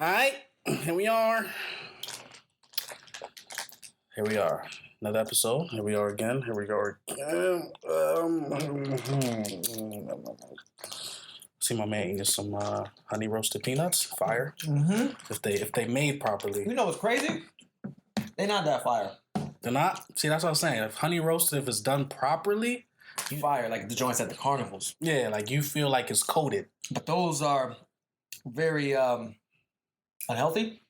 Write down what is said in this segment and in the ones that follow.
Alright, here we are. Here we are. Another episode. Here we are again. Here we go again. See my man eating some honey roasted peanuts. Fire. Mm-hmm. If they made properly. You know what's crazy? They're not that fire. They're not? See, that's what I'm saying. If honey roasted, if it's done properly. Fire, like the joints at the carnivals. Yeah, like you feel like it's coated. But those are very unhealthy.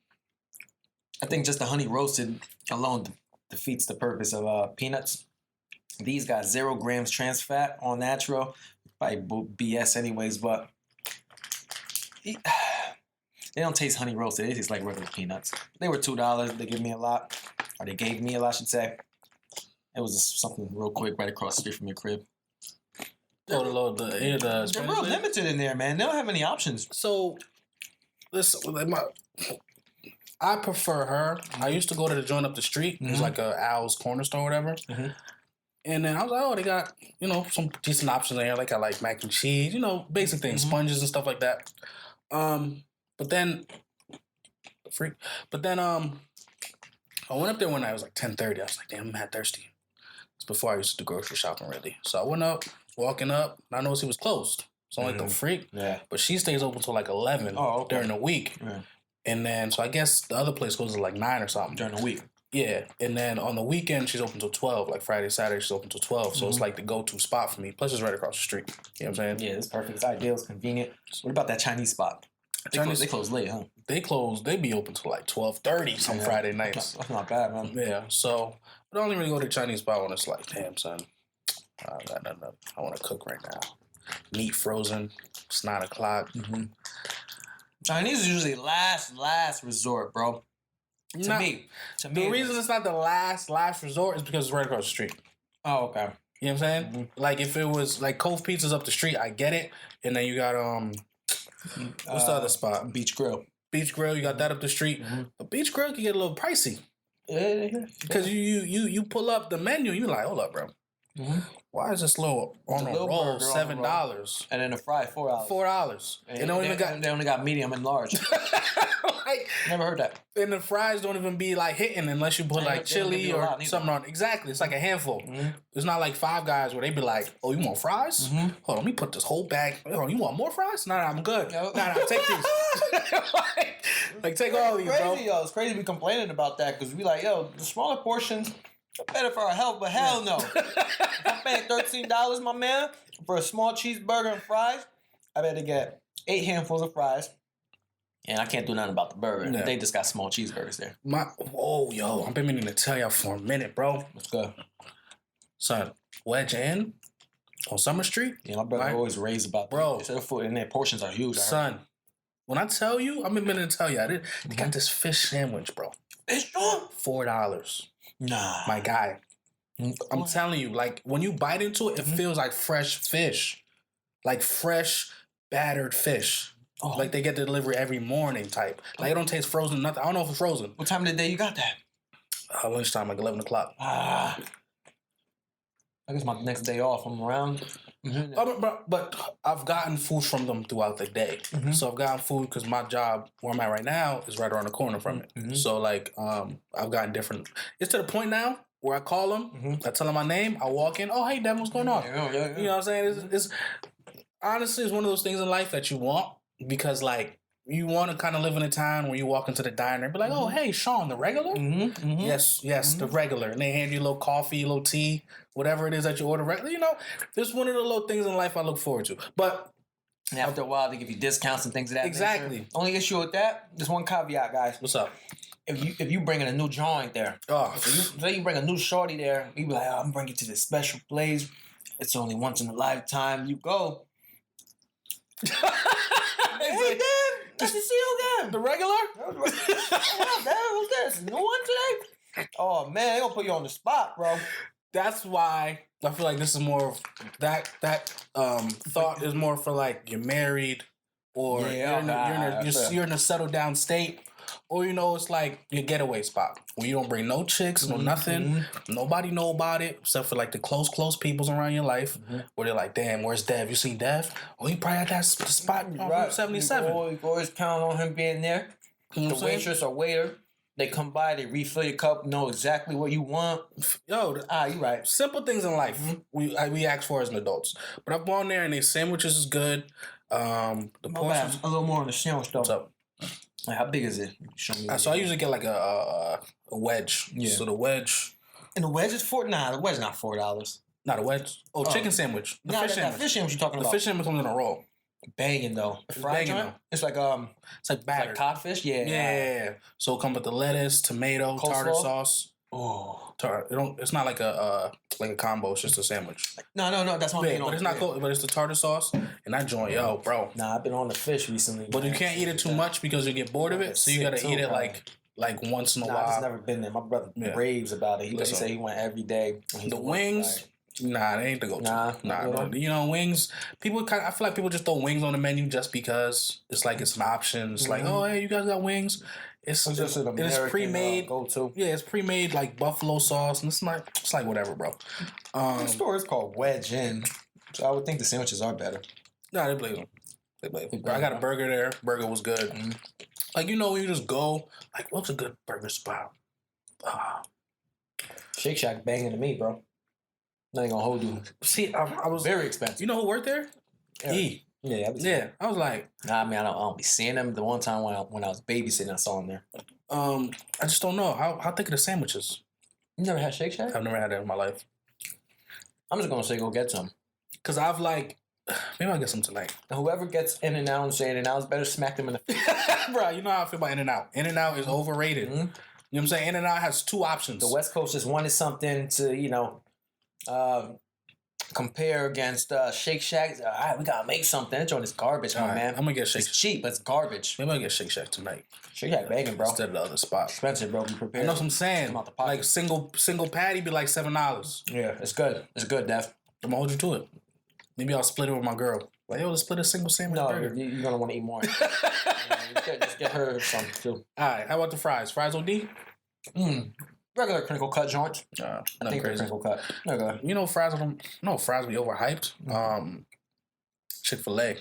I think just the honey roasted alone defeats the purpose of peanuts. These got 0 grams trans fat, all natural. Probably BS anyways, but they don't taste honey roasted. They taste like regular peanuts. They were $2. They give me a lot. Or they gave me a lot, I should say. It was just something real quick right across the street from your crib. They're real limited in there, man. They don't have any options. So, listen, I prefer her. I used to go to the joint up the street. It was like a Al's Corner Store or whatever. Mm-hmm. And then I was like, oh, they got, some decent options there. Like I like mac and cheese, basic things, sponges and stuff like that. But then I went up there one night. It was like 10:30. I was like, damn, I'm mad thirsty. It's before I used to do grocery shopping, really. So I went up, walking up, and I noticed it was closed. So I'm like, the freak. Yeah. But she stays open till like 11 during the week. Yeah. And then, so I guess the other place closes at like 9 or something. During the week. Yeah. And then on the weekend, she's open till 12. Like Friday, Saturday, she's open till 12. So it's like the go-to spot for me. Plus, it's right across the street. You know what I'm saying? Yeah, it's perfect. It's ideal. It's convenient. What about that Chinese spot? They close late, huh? They be open till like 12:30 some Friday nights. That's not bad, man. Yeah. So, but I only really go to the Chinese spot when it's like, damn, son, I want to cook right now. Meat frozen. It's 9 o'clock. Mm-hmm. Chinese is usually last resort, bro. To me. The reason it's not the last resort is because it's right across the street. Oh, okay. You know what I'm saying? Mm-hmm. Like if it was like Cove Pizza's up the street, I get it. And then you got what's the other spot? Beach Grill. Beach Grill, you got that up the street. Mm-hmm. But Beach Grill can get a little pricey. Yeah. Because you pull up the menu, you like, hold up, bro. Mm-hmm. Why is this little on a roll $7? And then a fry $4. $4. And they only got medium and large. Like, never heard that. And the fries don't even be like hitting unless you put like chili or something on. Exactly, it's like a handful. Mm-hmm. It's not like Five Guys where they be like, "Oh, you want fries? Mm-hmm. Hold on, let me put this whole bag. Oh, you want more fries? Nah, I'm good. Nah, take these. like take all these, bro. Yo, it's crazy we complaining about that because we like, yo, the smaller portions are better for our health, but hell no. If I'm paying $13, my man, for a small cheeseburger and fries, I better get 8 handfuls of fries. And I can't do nothing about the burger. Yeah. They just got small cheeseburgers there. I've been meaning to tell y'all for a minute, bro. Let's go. Son, Wedge Inn on Summer Street. Yeah, my brother always raised about that. Bro. Their food and their portions are huge. Son, when I tell you, I've been meaning to tell you, they got this fish sandwich, bro. It's true? $4. Nah. My guy. I'm telling you, like, when you bite into it, it feels like fresh fish. Like fresh, battered fish. Oh. Like they get the delivery every morning type. Like it don't taste frozen, nothing. I don't know if it's frozen. What time of the day you got that? Lunchtime, like 11 o'clock. I guess my next day off, I'm around. Mm-hmm. But I've gotten food from them throughout the day. Mm-hmm. So I've gotten food because my job, where I'm at right now, is right around the corner from it. Mm-hmm. So like, I've gotten different. It's to the point now where I call them, I tell them my name, I walk in, oh, hey, Devin, what's going on? Yeah. You know what I'm saying? It's honestly, it's one of those things in life that you want. Because, like, you want to kind of live in a town where you walk into the diner and be like, oh, hey, Shawn, the regular? Mm-hmm. Mm-hmm. Yes, the regular. And they hand you a little coffee, a little tea, whatever it is that you order regular. This is one of the little things in life I look forward to. But after a while, they give you discounts and things of that exactly. nature. Only issue with that, just one caveat, guys. What's up? If you bring in a new joint there, say you bring a new shorty there, you be like, oh, I'm bringing you to this special place. It's only once in a lifetime. You go. Hey, Dad, nice to see you again. The regular? What's up, Dad? Who's this? No one today? Oh, man, they gonna put you on the spot, bro. That's why I feel like this is more of that thought is more for like you're married or you're in a settled down state. Or, it's like your getaway spot where you don't bring no chicks, no nothing. Nobody know about it except for like the close peoples around your life where they're like, damn, where's Dev? You seen Dev? Oh, he probably at that spot on Route 77. You always count on him being there. You know the what I'm saying? waitress or waiter, they come by, they refill your cup, know exactly what you want. Yo, You right. simple things in life we ask for as an adults. But I've gone there and their sandwiches is good. The portions. A little more on the sandwich though. What's up? Like, how big is it? Show me. So I usually get like a wedge. Yeah. So the wedge. And the wedge is the wedge not $4. Not a wedge. Oh, chicken sandwich. The fish sandwich. That fish sandwich you're talking The about. fish sandwich comes in a roll. Banging though. It's banging though. It's like It's like batter. like codfish. Yeah. Yeah. So it comes with the lettuce, tomato, tartar sauce. Oh. It's not like a combo. It's just a sandwich. No. That's what I'm But it's not cold. But it's the tartar sauce and that joint, yo, bro. Nah, I've been on the fish recently. But you can't eat it too much because you get bored of it. So you gotta eat it like once in a while. I've just never been there. My brother raves about it. He said he went every day. The wings. Nah, they ain't the go-to. Nah. You know, wings. I feel like people just throw wings on the menu just because it's like it's an option. It's like, oh, hey, you guys got wings. It's just an American pre-made. Go-to. Yeah, it's pre-made like buffalo sauce, and it's like whatever, bro. The store is called Wedge Inn, so I would think the sandwiches are better. Nah, they blaze them. I got a burger there. Burger was good. Mm-hmm. Like, you know, when you just go, like, what's a good burger spot? Shake Shack banging to me, bro. Not gonna hold you. See, I was very expensive. You know who worked there? E. Yeah. I was like, nah, man, I don't be seeing them. The one time when I was babysitting, I saw them there. I just don't know how thick are the sandwiches. You never had Shake Shack? I've never had that in my life. I'm just gonna say go get some. Cause I've maybe I'll get some tonight. And whoever gets In-N-Out and say In-N-Out, better smack them in the face. Bro, you know how I feel about In-N-Out. In-N-Out is overrated. Mm-hmm. You know what I'm saying? In-N-Out has two options. The West Coast just wanted something to, compare against Shake Shack. All right, we gotta make something. That joint is garbage, my man. I'm gonna get Shake Shack. It's cheap, but it's garbage. Maybe I'll get Shake Shack tonight. Shake Shack banging, bro. Instead of the other spot. Expensive, bro. Be prepared. You know what I'm saying? Like single patty be like $7. Yeah, it's good. It's good, Dev. I'm gonna hold you to it. Maybe I'll split it with my girl. Like, yo, let's split a single sandwich burger. You're gonna want to eat more. Just get her some too. All right, how about the fries? Fries OD? Regular crinkle cut joints. I think they're crinkle cut. Regular. You know fries be overhyped. Chick-fil-A.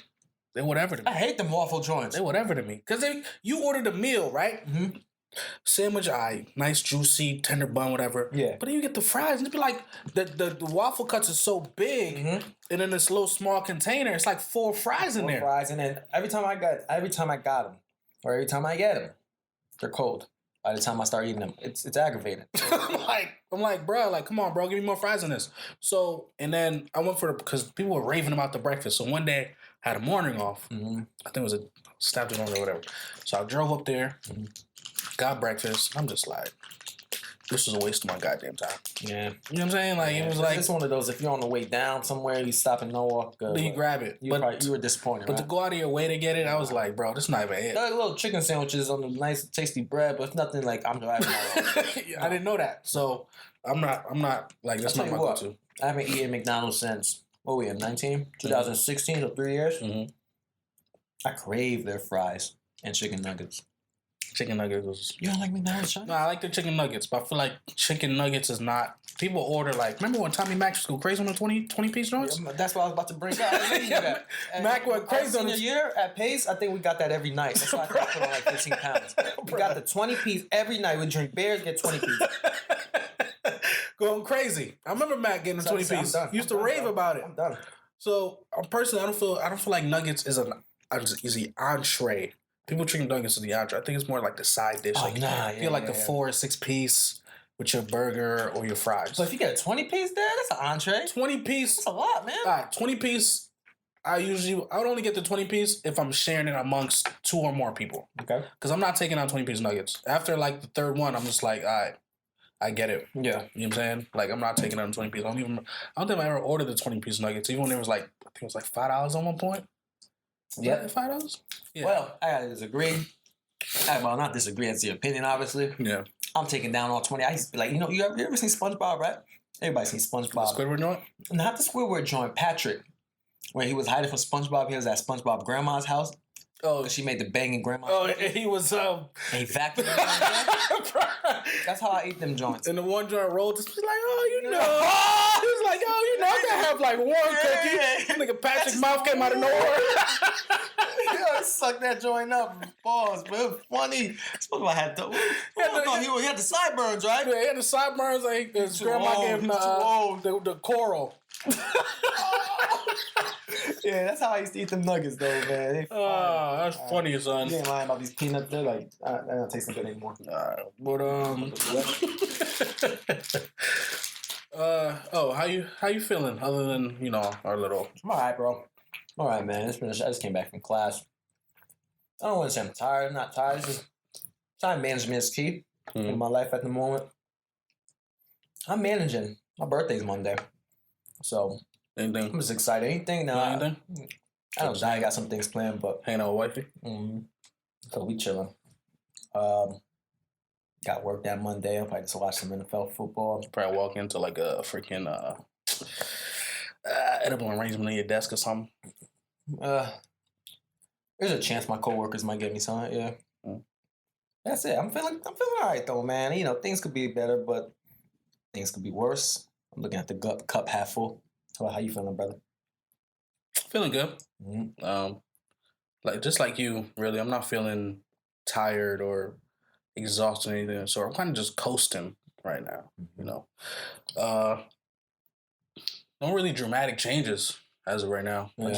They whatever to me. I hate them waffle joints. They whatever to me. Because you ordered a meal, right? Mm-hmm. Sandwich, nice, juicy, tender bun, whatever. Yeah. But then you get the fries, and it be like the waffle cuts are so big, and in this little small container, it's like 4 fries in there. Fries, and then every time I get them, or every time I get them, they're cold. By the time I start eating them, it's aggravating. I'm like, bro, come on, bro, give me more fries in this. So, and then I went because people were raving about the breakfast. So one day, I had a morning off. Mm-hmm. I think it was a Saturday morning or whatever. So I drove up there, got breakfast. I'm just like, this was a waste of my goddamn time. Yeah. You know what I'm saying? Like, it was like... It's one of those, if you're on the way down somewhere, you stop in Norwalk. You grab it. You were disappointed, But to go out of your way to get it, I was like, bro, this is not even it. There are little chicken sandwiches on the nice, tasty bread, but it's nothing like I'm driving out. I didn't know that. So, I'm not like, that's not my go-to. I haven't eaten McDonald's since, 2016, so 3 years. Mm-hmm. I crave their fries and chicken nuggets. Chicken nuggets was... You don't like McDonald's, Sean? No, I like the chicken nuggets, but I feel like chicken nuggets is not... People order remember when Tommy Mac was going crazy on the 20-piece joints? That's what I was about to bring up. Mac went crazy on the year at Pace. I think we got that every night. That's why I put on 15 pounds. We got the 20-piece every night. We drink beers, get 20-piece. Going crazy. I remember Mac getting a 20-piece. Used to rave about it. I'm done. So, personally, I don't feel like nuggets is the entree. People treat nuggets as the entree. I think it's more like the side dish. I feel like a 4 or 6 piece with your burger or your fries. So if you get a 20-piece there, that's an entree. 20-piece. That's a lot, man. All right, 20-piece. I would only get the 20-piece if I'm sharing it amongst 2 or more people. Okay. Because I'm not taking out 20-piece nuggets. After the third one, I'm just like, all right, I get it. Yeah. You know what I'm saying? I'm not taking out 20-piece. I don't think I ever ordered the 20-piece nuggets, even when it was I think it was $5 on one point. Yeah. $5? Yeah. Well, I gotta disagree. Not disagree. That's the opinion, obviously. Yeah. I'm taking down all 20. I used to be like, you ever seen SpongeBob, right? Everybody's seen SpongeBob. The Squidward joint? Not the Squidward joint. Patrick. When he was hiding from SpongeBob, he was at SpongeBob grandma's house. Oh, She made the banging grandma. Oh, and he was And he vacuumed. That's how I eat them joints. And the one joint rolled just like, oh, you know. He was like, oh, you know, I gotta have like one cookie. Nigga Patrick's mouth came out of nowhere. Yo, suck that joint up. Pause, but it was funny. I had he had the sideburns, right? Yeah, he had the sideburns. Like his grandma gave him the coral. Yeah, that's how I used to eat them nuggets, though, man. That's funny, son. You ain't lying about these peanuts. They're like, they're not tasting good anymore. But how you feeling? Other than our little. I'm alright, bro. I'm alright, man. I just came back from class. I don't want to say I'm tired. I'm not tired. It's just time management is key in my life at the moment. I'm managing. My birthday's Monday, so. Anything? I'm just excited. Anything? No. Anything? I don't know. I got some things planned, but hanging out with wifey. So we chilling. Got work that Monday. I'll probably just watch some NFL football. Probably walk into like a freaking edible arrangement on your desk or something. There's a chance my coworkers might get me something. Yeah. That's it. I'm feeling all right though, man. Things could be better, but things could be worse. I'm looking at the cup half full. How you feeling, brother? Feeling good. Just like you, really. I'm not feeling tired or exhausted or anything. So I'm kind of just coasting right now. No really dramatic changes as of right now. I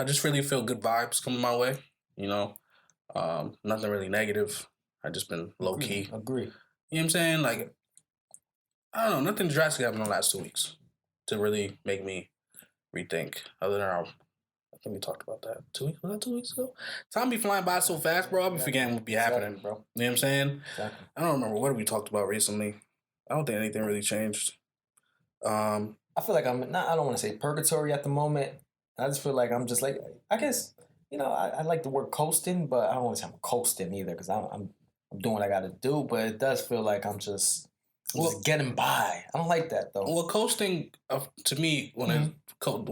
just really feel good vibes coming my way. Nothing really negative. I just been low key. Agree. You know what I'm saying? Like, I don't know. Nothing drastic happened in the last 2 weeks to really make me rethink. Other than I think we talked about that 2 weeks. Was that 2 weeks ago? Time be flying by so fast, bro. I'll be forgetting what be happening, bro. You know what I'm saying? Exactly. I don't remember what we talked about recently. I don't think anything really changed. I feel like I'm not. I don't want to say purgatory at the moment. I just feel like I'm just like, I guess, I like the word coasting, but I don't want to say I'm coasting either because I'm doing what I got to do. But it does feel like I'm just getting by. I don't like that though. Well, coasting to me, when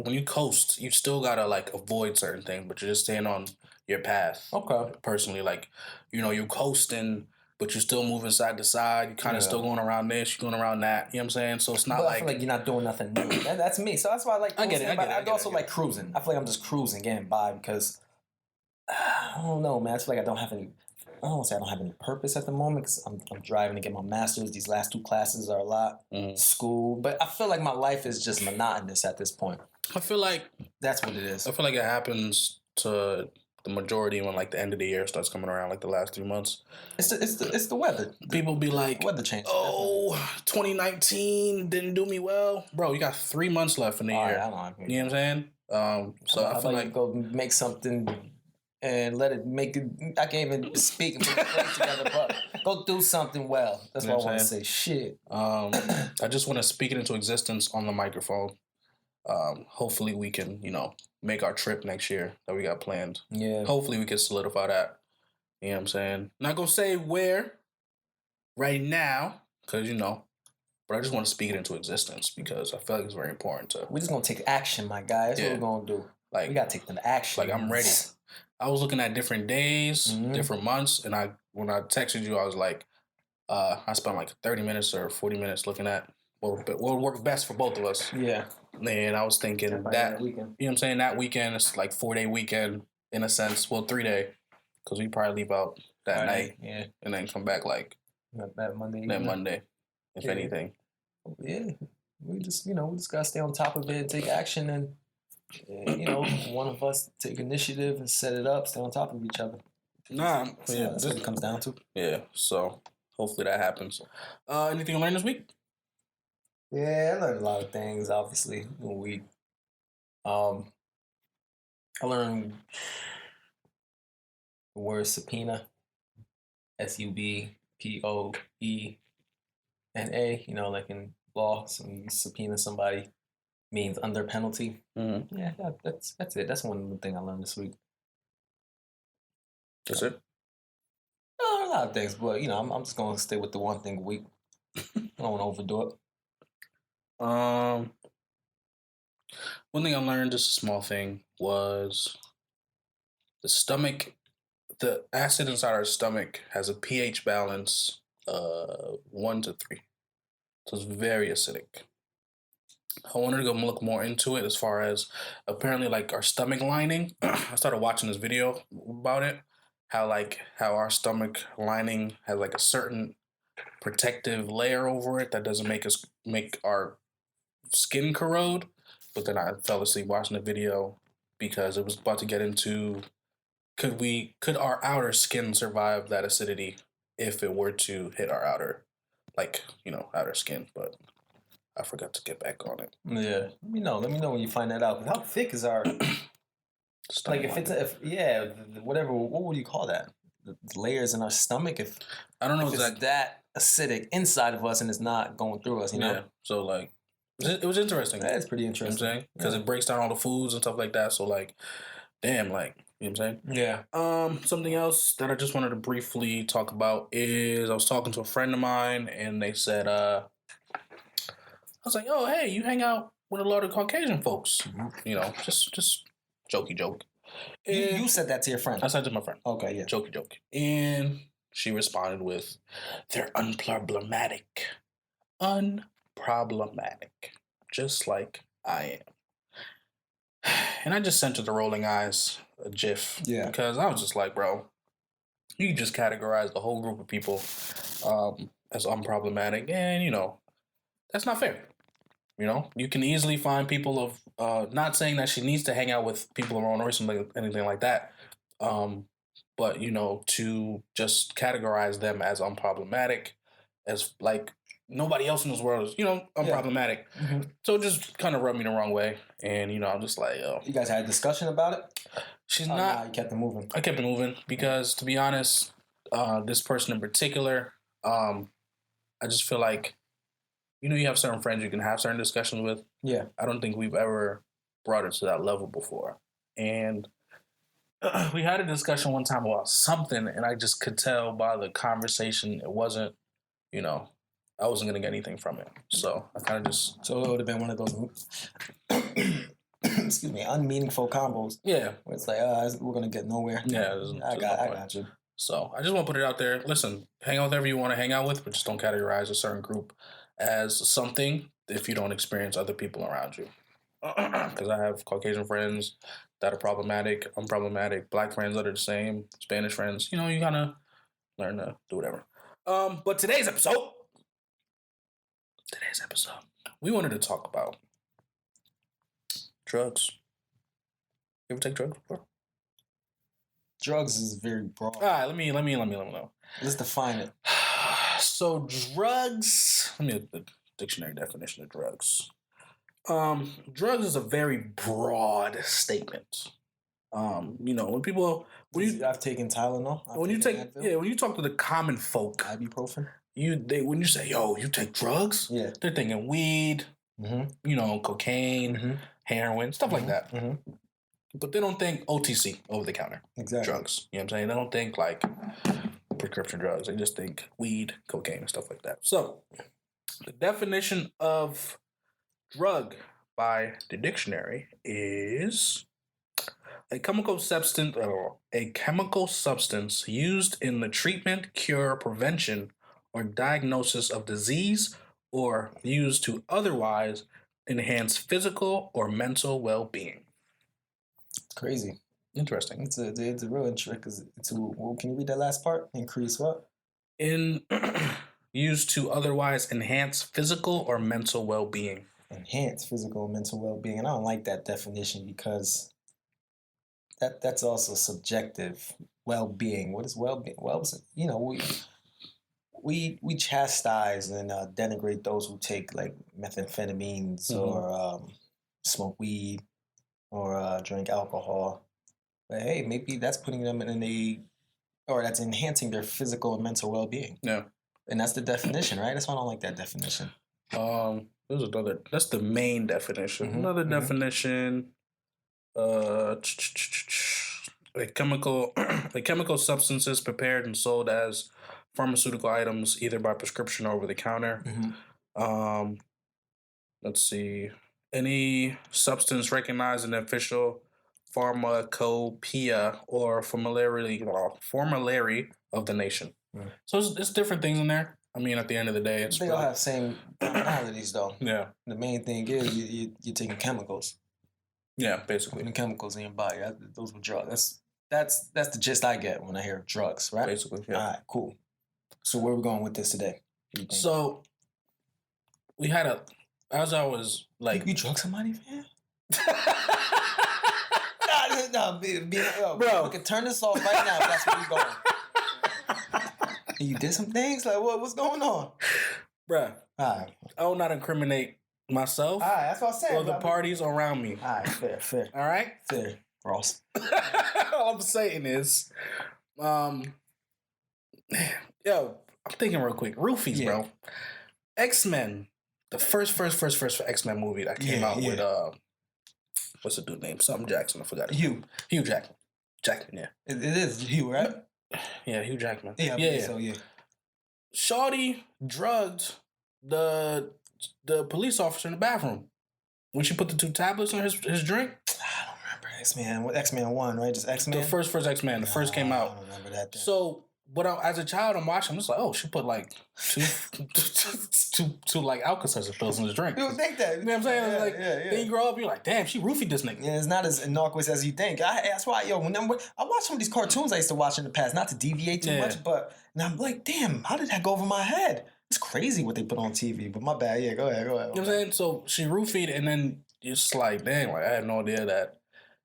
you coast, you still gotta like avoid certain things, but you're just staying on your path. Okay. Personally, like you're coasting, but you're still moving side to side. You're kind of still going around this, you're going around that. You know what I'm saying? So it's not I feel like you're not doing nothing new. That's me. So that's why I like. I get it. I also like cruising. I feel like I'm just cruising, getting by because I don't know, man. I feel like I don't want to say I don't have any purpose at the moment because I'm driving to get my master's. These last 2 classes are a lot. School. But I feel like my life is just monotonous at this point. I feel like that's what it is. I feel like it happens to the majority when like the end of the year starts coming around, like the last 3 months. It's the weather. People be like, weather change. Oh, 2019 didn't do me well. Bro, you got 3 months left in the year. You know what I'm saying? So I feel like you go make something and let it make it. I can't even speak and put the phrase together, but go do something well. That's what I want to say. Shit. I just want to speak it into existence on the microphone. Hopefully we can, make our trip next year that we got planned. Yeah. Hopefully we can solidify that. You know what I'm saying? Not gonna say where right now, because but I just want to speak it into existence because I feel like it's very important to. We're just gonna take action, my guy. That's what we're gonna do. Like we gotta take the action. Like I'm ready. I was looking at different days, different months, and when I texted you, I was like, I spent like 30 minutes or 40 minutes looking at what would work best for both of us. Yeah. And I was thinking that weekend. You know what I'm saying? That weekend, it's like 4-day weekend in a sense. Well, 3-day, because we probably leave out that night, and then come back like that Monday. That Monday, if anything. Yeah, we just gotta stay on top of it and take action and. One of us take initiative and set it up, stay on top of each other. That's what it comes down to. Yeah, so hopefully that happens. Anything you learned this week? Yeah, I learned a lot of things, obviously. I learned the word subpoena, SUBPOENA, like in law, so when you subpoena somebody, means under penalty. Yeah, that's it. That's one thing I learned this week. That's it? No, a lot of things, but I'm just gonna stay with the one thing a week. I don't want to overdo it. One thing I learned, just a small thing, was the stomach the acid inside our stomach has a pH balance 1 to 3. So it's very acidic. I wanted to go look more into it as far as apparently like our stomach lining. I started watching this video about it. How our stomach lining has like a certain protective layer over it that doesn't make our skin corrode. But then I fell asleep watching the video because it was about to get into could our outer skin survive that acidity if it were to hit our outer skin, but I forgot to get back on it. Yeah. Let me know. Let me know when you find that out. How thick is our Stomach like lining. whatever, what would you call that? The layers in our stomach, if I don't know if it's exactly. that acidic inside of us and it's not going through us, you know? Yeah. So like it was interesting. That's pretty You know what I'm interesting. saying? Because it breaks down all the foods and stuff like that. So like, damn, like, you know what I'm saying? Yeah. Something else that I just wanted to briefly talk about is I was talking to a friend of mine and they said, I was like, oh, hey, you hang out with a lot of Caucasian folks. You know, just jokey joke. You said that to your friend. I said to my friend. Okay, yeah. Jokey joke. And she responded with, they're unproblematic. Unproblematic. Just like I am. And I just sent her the rolling eyes, a gif. Yeah. Because I was just like, bro, you just categorize the whole group of people as unproblematic. And, you know, that's not fair. You know, you can easily find people of, not saying that she needs to hang out with people of her own race or anything like that. But, you know, to just categorize them as unproblematic, as like nobody else in this world is, you know, unproblematic. Yeah. Mm-hmm. So it just kind of rubbed me the wrong way. And, you know, I'm just like, yo. You guys had a discussion about it? She's not. not. You kept it moving. I kept it moving because, to be honest, this person in particular, I just feel like, you know, you have certain friends you can have certain discussions with. Yeah. I don't think we've ever brought it to that level before. And we had a discussion one time about something, and I just could tell by the conversation it wasn't, you know, I wasn't going to get anything from it. So I kind of just... So it would have been one of those, excuse me, unmeaningful combos. Yeah. Where it's like, we're going to get nowhere. Yeah. I got you. So I just want to put it out there. Listen, hang out with whoever you want to hang out with, but just don't categorize a certain group as something if you don't experience other people around you. Because I have Caucasian friends that are problematic, unproblematic, Black friends that are the same, Spanish friends. You know, you gotta learn to do whatever. But today's episode, we wanted to talk about drugs. You ever take drugs before? Drugs is very broad. All right, let me know. Let's define it. So drugs. Let me get the dictionary definition of drugs. Drugs is a very broad statement. You know, I've taken Tylenol. When you talk to the common folk, ibuprofen. When you say, yo, you take drugs, yeah, they're thinking weed, you know, cocaine, heroin, stuff like that. But they don't think OTC, over the counter drugs. You know what I'm saying? They don't think like prescription drugs. They just think weed, cocaine, and stuff like that. So the definition of drug by the dictionary is a chemical substance used in the treatment, cure, prevention, or diagnosis of disease, or used to otherwise enhance physical or mental well-being. Crazy. Interesting. It's a real trick. Can you read that last part? Increase what? Used to otherwise enhance physical or mental well-being. Enhance physical and mental well-being. And I don't like that definition because that's also subjective. Well-being. What is well-being? Well, you know, we chastise and denigrate those who take like methamphetamines or smoke weed or drink alcohol. But hey, maybe that's putting them that's enhancing their physical and mental well-being. Yeah. And that's the definition, right? That's why I don't like that definition. There's another. That's the main definition. Another definition. A chemical substances prepared and sold as pharmaceutical items, either by prescription or over the counter. Let's see. Any substance recognized in the official pharmacopoeia or formulary of the nation. Mm. So it's different things in there. I mean, at the end of the day, it's they all have same commonalities though. Yeah. The main thing is you're taking chemicals. Yeah, basically. Putting chemicals in your body. Those were drugs. That's the gist I get when I hear drugs, right? Basically, yeah. All right, cool. So where are we going with this today? So we had as I was like, you drug somebody, man? Bro, we can turn this off right now if that's where you're going. You did some things? Like, what's going on? Bruh. All right. I will not incriminate myself. All right, that's what I'm saying. Or the parties around me. All right, fair. All right? Fair, Ross. All I'm saying is, yo, I'm thinking real quick. Roofies, bro. X-Men. The first X-Men movie that came out with, what's the dude name? Something Jackson. I forgot. Hugh Jackman. Jackman, yeah. It is Hugh, right? Yeah, Hugh Jackman. Yeah. So, yeah. Shawty drugged the police officer in the bathroom when she put the 2 tablets on his drink. I don't remember X-Men. X-Men 1, right? Just X-Men? The first X-Men. The first came out. I don't remember that. So, as a child, I'm watching. I'm just like, oh, she put like two like Alka-Seltzer pills in his drink. You would think that. You know what I'm saying? Yeah. Then you grow up, you're like, damn, she roofied this nigga. Yeah, it's not as innocuous as you think. That's why, I watch some of these cartoons I used to watch in the past, not to deviate too much, but and I'm like, damn, how did that go over my head? It's crazy what they put on TV, but my bad. Yeah, go ahead. You know what I'm saying? So she roofied, and then you're just like, damn, like I had no idea that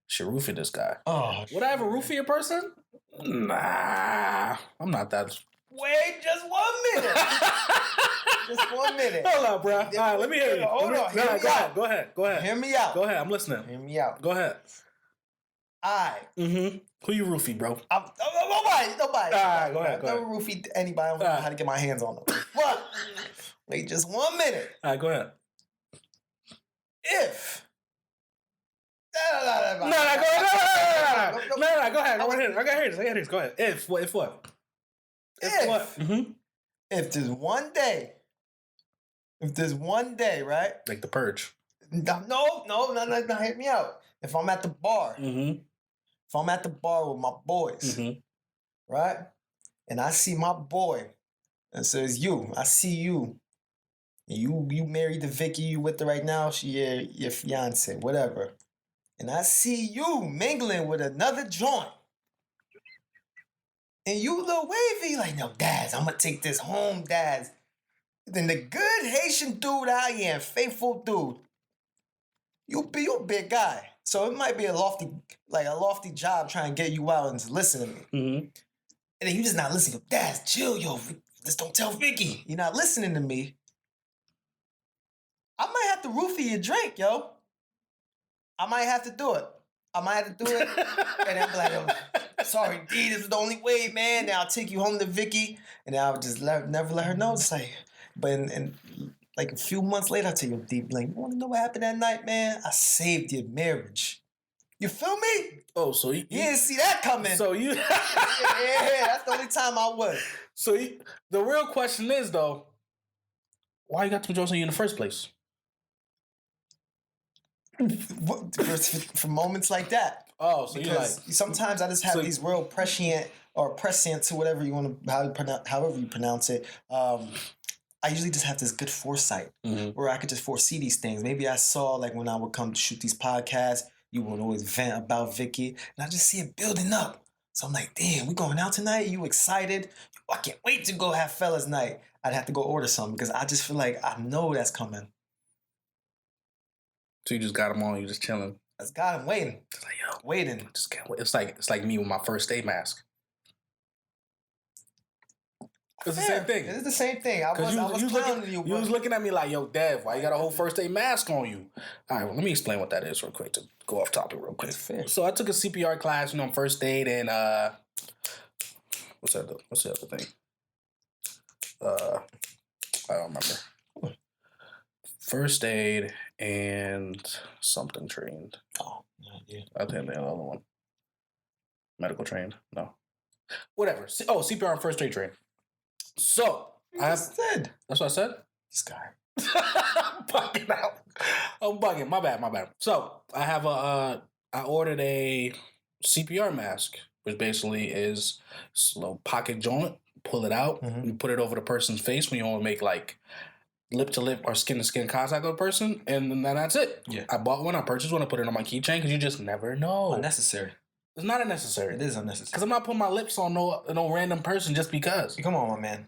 she roofied this guy. Oh, would I ever roofie a person? Nah, I'm not that. Wait, just 1 minute. Just 1 minute. Hold on, bro. All right, let me hear you. Hold on. Go ahead. Hear me out. Go ahead. I'm listening. Hear me out. Go ahead. All right. Mm-hmm. Who you roofie, bro? Nobody. All right, go ahead. I've never roofied anybody. I don't know how to get my hands on them. But wait, just 1 minute. All right, go ahead. If No, go ahead. I got here. Go ahead. If what? If what? Mm-hmm. If there's one day, right? Like the purge. No, hit me out. If I'm at the bar, mm-hmm. If I'm at the bar with my boys, mm-hmm. right? And I see my boy, and says I see you. You married to Vicky, you with her right now, she your fiance, whatever. And I see you mingling with another joint. And you little wavy, like, no, dads, I'm gonna take this home, dads. Then the good Haitian dude I am, faithful dude, you a big guy. So it might be a lofty job trying to get you out and to listen to me. Mm-hmm. And then you just not listening. Dads, chill, yo. Just don't tell Vicky. You're not listening to me. I might have to roofie your drink, yo. I might have to do it. And then be like, oh, sorry, D, this is the only way, man. Now I'll take you home to Vicky. And then I would just never let her know. It's like, but in like a few months later, I'll tell you, D, like, you want to know what happened that night, man? I saved your marriage. You feel me? Oh, so you didn't see that coming. So you... yeah, that's the only time I would. So the real question is, though, why you got them jokes on you in the first place? For moments like that. Oh, so because sometimes I just have these real prescient to whatever you want to, however you pronounce it. I usually just have this good foresight where I could just foresee these things. Maybe I saw, like, when I would come to shoot these podcasts, you would always vent about Vicky, and I just see it building up. So I'm like, damn, we going out tonight? You excited? I can't wait to go have fellas night. I'd have to go order something because I just feel like I know that's coming. So you just got them on, you just chilling. I just got him waiting. It's like, yo, waiting. Just can't wait. It's like me with my first day mask. It's the same thing. It is the same thing. I was clowning you. You was looking at me like, yo, Dev, why you got a whole first day mask on you? All right, well, let me explain what that is real quick to go off topic real quick. Fair. So I took a CPR class, on first aid and what's the other thing? I don't remember. First aid and something trained. Oh, no idea. I think the other one. Medical trained? No. Whatever. CPR and first aid trained. So That's what I said? This guy. I'm bugging out. I'm bugging. My bad. So I have a I ordered a CPR mask, which basically is a little pocket joint. Pull it out. Mhm. You put it over the person's face when you want to make like lip to lip or skin to skin contact with a person, and then that's it. Yeah. I bought one. I purchased one. I put it on my keychain because you just never know. Unnecessary. It's not unnecessary. It is unnecessary. Because I'm not putting my lips on no random person just because. Come on, my man.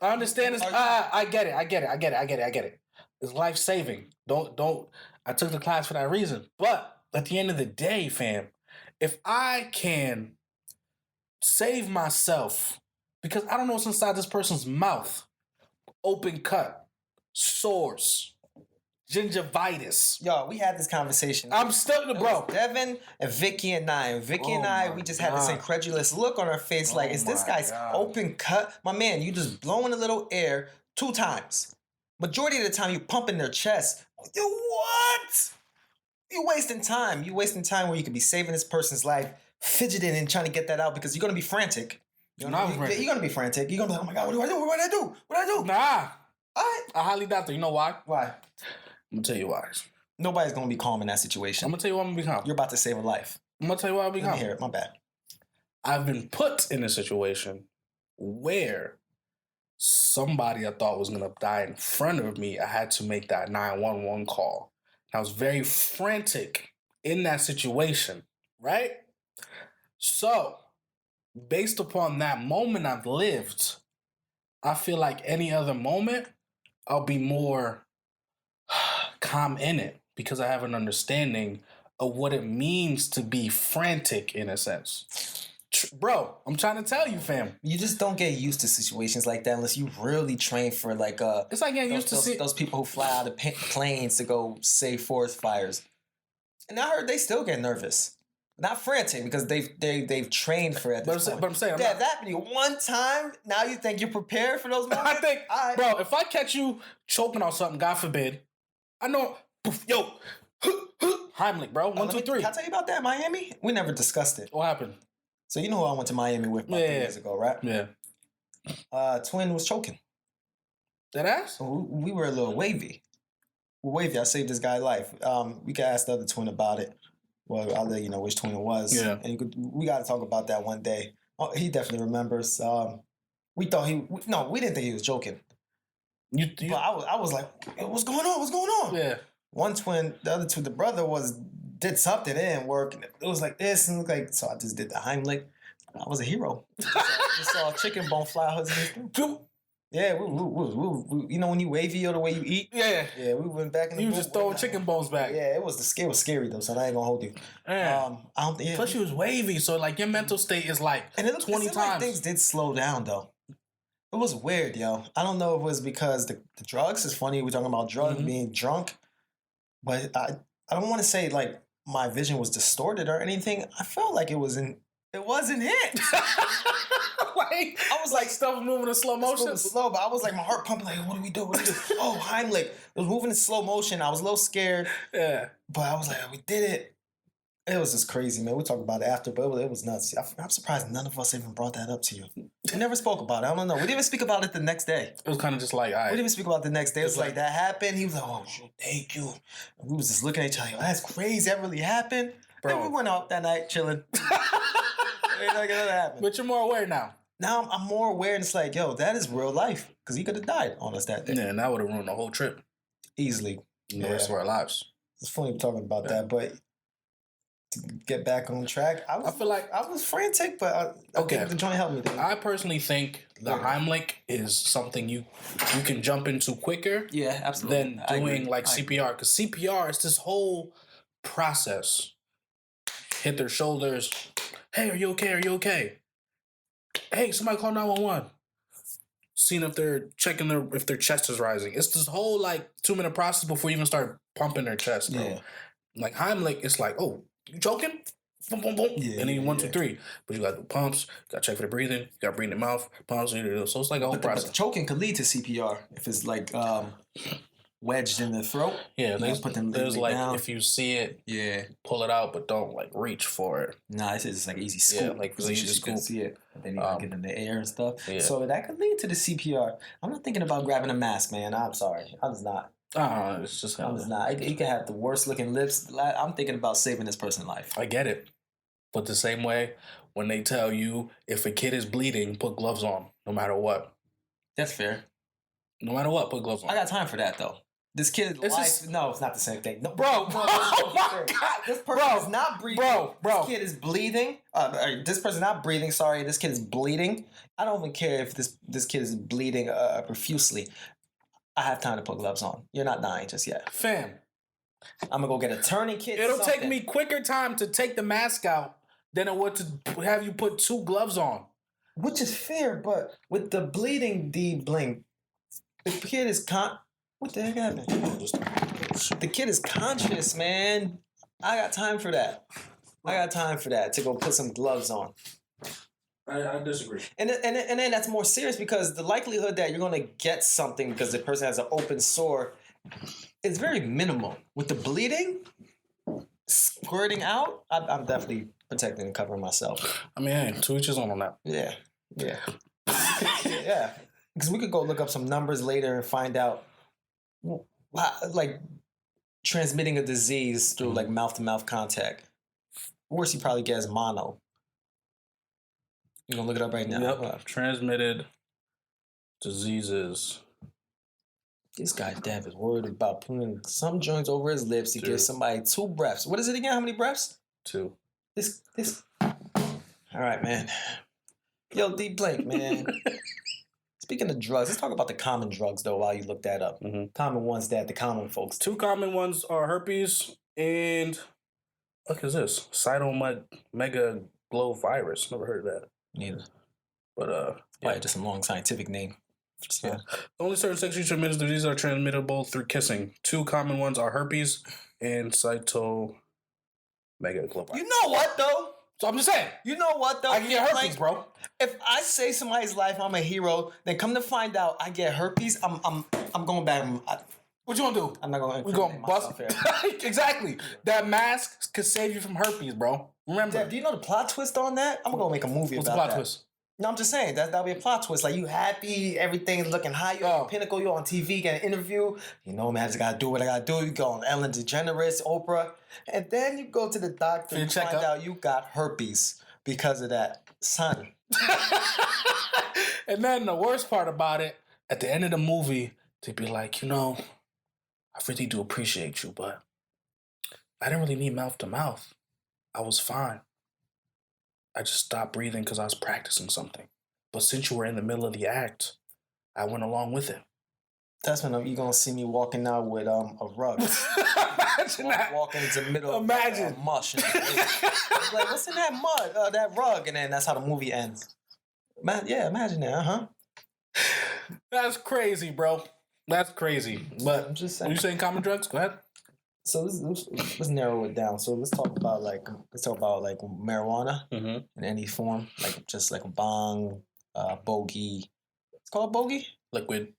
I understand this. I get it. It's life saving. Don't. I took the class for that reason. But at the end of the day, fam, if I can save myself, because I don't know what's inside this person's mouth, open cut, sores, gingivitis. Yo, we had this conversation. I'm still, bro. Devin and Vicky and I. Vicky and I, we just had this incredulous look on our face like, is this guy's open cut? My man, you just blowing a little air 2 times. Majority of the time, you pumping their chest. Yo, what? You wasting time. You wasting time where you could be saving this person's life, fidgeting and trying to get that out because you're going to be frantic. You're going to be frantic. You're going to be like, oh my God, what do I do? What do I do? What do I do? Nah. All right. I highly doubt that. You know why? Why? I'm going to tell you why. Nobody's going to be calm in that situation. I'm going to tell you why I'm going to be calm. You're about to save a life. I'm going to tell you why I'll be calm. Let me hear it. My bad. I've been put in a situation where somebody I thought was going to die in front of me, I had to make that 911 call. I was very frantic in that situation, right? So, based upon that moment I've lived, I feel like any other moment, I'll be more calm in it because I have an understanding of what it means to be frantic in a sense. Bro, I'm trying to tell you, fam. You just don't get used to situations like that unless you really train for like it's like getting used to those people who fly out of planes to go save forest fires. And I heard they still get nervous. Not frantic because they've trained for it. But I'm saying, that happened to you one time. Now you think you're prepared for those moments? I think, bro, if I catch you choking on something, God forbid, I know, yo, Heimlich, bro. 1, 2, 3. Can I tell you about that in Miami? We never discussed it. What happened? So you know who I went to Miami with about 3 years ago, right? Yeah. Twin was choking. That ass? So we were a little wavy. Wavy, I saved this guy's life. We could ask the other twin about it. Well, I'll let you know which twin it was. Yeah. And we got to talk about that one day. Oh, he definitely remembers. We thought we didn't think he was joking. But I was like, what's going on? What's going on? Yeah. One twin, the other twin, the brother did something. It didn't work. It was like this and like, so I just did the Heimlich. I was a hero. I saw a chicken bone fly husband through. Yeah, we you know when you wavy or the way you eat? Yeah. Yeah, we went back in the You just throwing chicken bones back. Yeah, it was scary though, so I ain't gonna hold you. Yeah. Plus you was wavy, so like your mental state is like and it 20 times. Like things did slow down though. It was weird, yo. I don't know if it was because the drugs. It's funny we're talking about drugs, being drunk. But I don't want to say like my vision was distorted or anything. I felt like it wasn't it. Like, I was like stuff moving in slow motion. Moving slow, but I was like my heart pumping like, what do we do? Oh, Heimlich. It was moving in slow motion. I was a little scared. Yeah. But I was like, we did it. It was just crazy, man. We'll talk about it after, but it was nuts. I'm surprised none of us even brought that up to you. We never spoke about it. I don't know. We didn't even speak about it the next day. It was kind of just like, all right. We didn't even speak about it the next day. It was like that happened. He was like, oh, thank you. And we was just looking at each other. That's crazy. That really happened. Bro. And we went out that night chilling. But you're more aware now. Now I'm more aware, and it's like, yo, that is real life. Because he could have died on us that day. Yeah, and that would have ruined the whole trip. Easily. The rest of our lives. It's funny talking about that, but to get back on track, I feel like I was frantic, but I think the joint helped me there. I personally think the Heimlich is something you can jump into quicker than doing like CPR. Because CPR is this whole process. Hit their shoulders. Hey, are you okay? Are you okay? Hey, somebody call 911. Seeing if they're checking if their chest is rising. It's this whole like 2-minute process before you even start pumping their chest, bro. Yeah. Like Heimlich, it's like, oh, you choking? Boom, boom, boom. Yeah, and then you 1, 2, 3. But you got to do pumps, you got to check for the breathing, you got to breathe in the mouth, pumps, so it's like a whole process. But choking could lead to CPR if it's like wedged in the throat. Yeah, there's like down. If you see it, pull it out, but don't like reach for it. Nah, it's just like easy scoop. Yeah, like easy scoop. See it, and then you get in the air and stuff. Yeah. So that could lead to the CPR. I'm not thinking about grabbing a mask, man. I'm sorry, I was not. It's just I'm just not. He can have the worst looking lips. I'm thinking about saving this person's life. I get it. But the same way when they tell you if a kid is bleeding, put gloves on, no matter what. That's fair. No matter what, put gloves on. I got time for that though. This kid's life. Just... No, it's not the same thing. No, bro. Oh my God. This person is not breathing. Bro. This kid is bleeding. This person not breathing. Sorry, this kid is bleeding. I don't even care if this kid is bleeding profusely. I have time to put gloves on. You're not dying just yet. Fam. I'm gonna go get a tourniquet. It'll take me quicker time to take the mask out than it would to have you put 2 gloves on. Which is fair, but with the bleeding D-bling, the kid is what the heck happened? The kid is conscious, man. I got time for that. To go put some gloves on. I disagree. And then that's more serious because the likelihood that you're going to get something because the person has an open sore is very minimal. With the bleeding, squirting out, I'm definitely protecting and covering myself. I mean, hey, 2 each his own on that. Yeah. Yeah. Because we could go look up some numbers later and find out, like, transmitting a disease through, like, mouth-to-mouth contact. Worse, you probably get is mono. You gonna look it up right now? Yep. Transmitted diseases. This guy Dev is worried about putting some joints over his lips to give somebody 2 breaths. What is it again? How many breaths? 2. This. All right, man. Yo, D Blake, man. Speaking of drugs, let's talk about the common drugs though. While you look that up, common ones that the common folks. 2 common ones are herpes and what is this? Cytomegalovirus. Never heard of that. Neither. But yeah, just a long scientific name. Yeah. Only certain sexually transmitted diseases are transmittable through kissing. 2 common ones are herpes and cytomegalovirus. You know what though? So I'm just saying. You know what though? I can get herpes, bro. If I save somebody's life, I'm a hero. Then come to find out, I get herpes. I'm going back. What you gonna do? I'm not gonna. We're gonna bust. Exactly. That mask could save you from herpes, bro. Remember? Dad, do you know the plot twist on that? I'm gonna go make a movie What's about that. What's the plot twist? No, I'm just saying that'll be a plot twist. Like you happy, everything's looking high. You're on the pinnacle. You're on TV, get an interview. You know, man, I just gotta do what I gotta do. You go on Ellen DeGeneres, Oprah, and then you go to the doctor and find out you got herpes because of that, son. And then the worst part about it, at the end of the movie, they'd be like, you know, I really do appreciate you, but I didn't really need mouth to mouth. I was fine. I just stopped breathing because I was practicing something. But since you were in the middle of the act, I went along with it. That's when you're going to see me walking out with a rug. Imagine that. Walking into the middle Imagine. of mush. And like, what's in that mud? That rug. And then that's how the movie ends. Yeah, imagine that, That's crazy, bro. That's crazy. But I'm just saying. Are you saying common drugs? Go ahead. So let's narrow it down. So let's talk about marijuana in any form, like just like a bong, bogey. It's called bogey. Liquid.